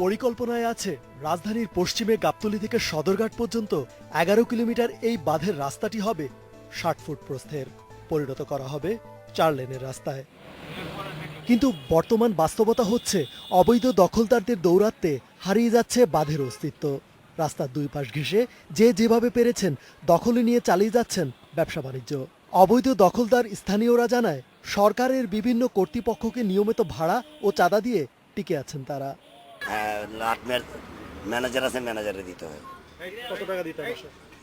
পরিকল্পনায় আছে রাজধানীর পশ্চিমে গাবতলী থেকে সদরঘাট পর্যন্ত ১১ কিলোমিটার এই বাঁধের রাস্তাটি হবে ৬০ ফুট প্রস্থের, পরিণত করা হবে ৪ লেনের রাস্তায়। কিন্তু বর্তমান বাস্তবতা হচ্ছে অবৈধ দখলদারদের দৌরাত্মে হারিয়ে যাচ্ছে বাঁধের অস্তিত্ব। রাস্তার দুই পাশ ঘেঁষে যে যেভাবে পেরেছেন দখলে নিয়ে চালিয়ে যাচ্ছেন ব্যবসা বাণিজ্য। অবৈধ দখলদার স্থানীয়রা জানায় সরকারের বিভিন্ন কর্তৃপক্ষকে নিয়মিত ভাড়া ও চাঁদা দিয়ে টিকে আছেন তারা। ম্যানেজার আছে, ম্যানেজারে দিতে হয়। কত টাকা দিতে হয়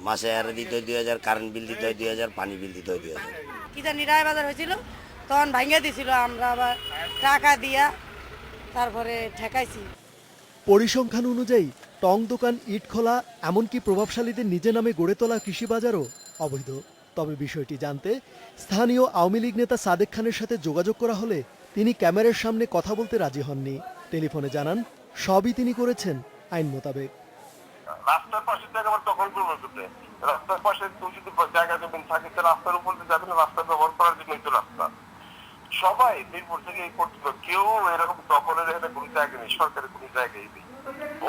মাসে আর দিতে হয় ২০০০, কারেন্ট বিল দিতে হয় ২০০০, পানি বিল দিতে হয় ২০০০। কি জানি রায় বাজার হয়েছিল, তখন ভাঙ্গা দিছিল, আমরা আবার টাকা দিয়া তারপরে ঠেকাইছি। পরিসংখ্যান অনুযায়ী টং দোকান, ইট খোলা, এমনকি প্রভাবশালীদের নিজে নামে গড়ে তোলা কৃষি বাজারও অবৈধ। তবে বিষয়টি জানতে স্থানীয় আওয়ামী লীগ নেতা সাদেক খানের সাথে যোগাযোগ করা হলে তিনি ক্যামেরার সামনে কথা বলতে রাজি হননি। টেলিফোনে জানান সবই তিনি করেছেন আইন মোতাবেক। রাস্তার পাশে জায়গা আবার দখল করবো কোথায়? রাস্তার পাশে তুই যদি জায়গা জমিন থাকে, রাস্তার উপর দিয়ে যাবে না, রাস্তা ব্যবহার করার জন্যই তো রাস্তা। সবাই মিরপুর থেকে এই পর্যন্ত কেউ এরকম দখলের এখানে কোনো জায়গা নেই, সরকারের কোনো জায়গায় নেই।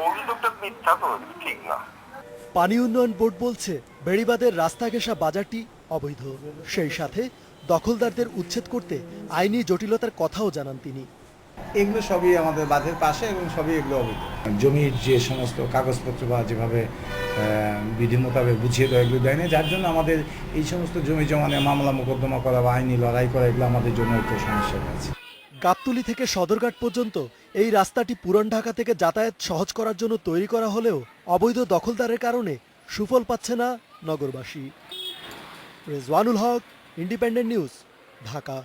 অভিযোগটা মিথ্যা, তো ঠিক না। পানি উন্নয়ন বোর্ড বলছে বেড়িবাঁধের রাস্তা ঘেঁষা বাজারটি অবৈধ। সেই সাথে দখলদারদের উচ্ছেদ করতে আইনি জটিলতার কথাও জানান তিনি। এগুলো সবই আমাদের বাঁধের পাশে এবং সবই এগুলো অবৈধ। জমির যে সমস্ত কাগজপত্র বা যেভাবে বিধি মোতাবেক বুঝিয়ে দেওয়া, এগুলো দেয় না, যার জন্য আমাদের এই সমস্ত জমি জমা নিয়ে মামলা মোকদ্দমা করা বা আইনি লড়াই করা, এগুলো আমাদের জন্য একটু সমস্যা হয়েছে। গাবতলী থেকে সদরঘাট পর্যন্ত এই রাস্তাটি পুরান ঢাকা থেকে যাতায়াত সহজ করার জন্য তৈরি করা হলেও অবৈধ দখলদারের কারণে সুফল পাচ্ছে না নগরবাসী। রেজওয়ানুল হক, ইন্ডিপেন্ডেন্ট নিউজ, ঢাকা।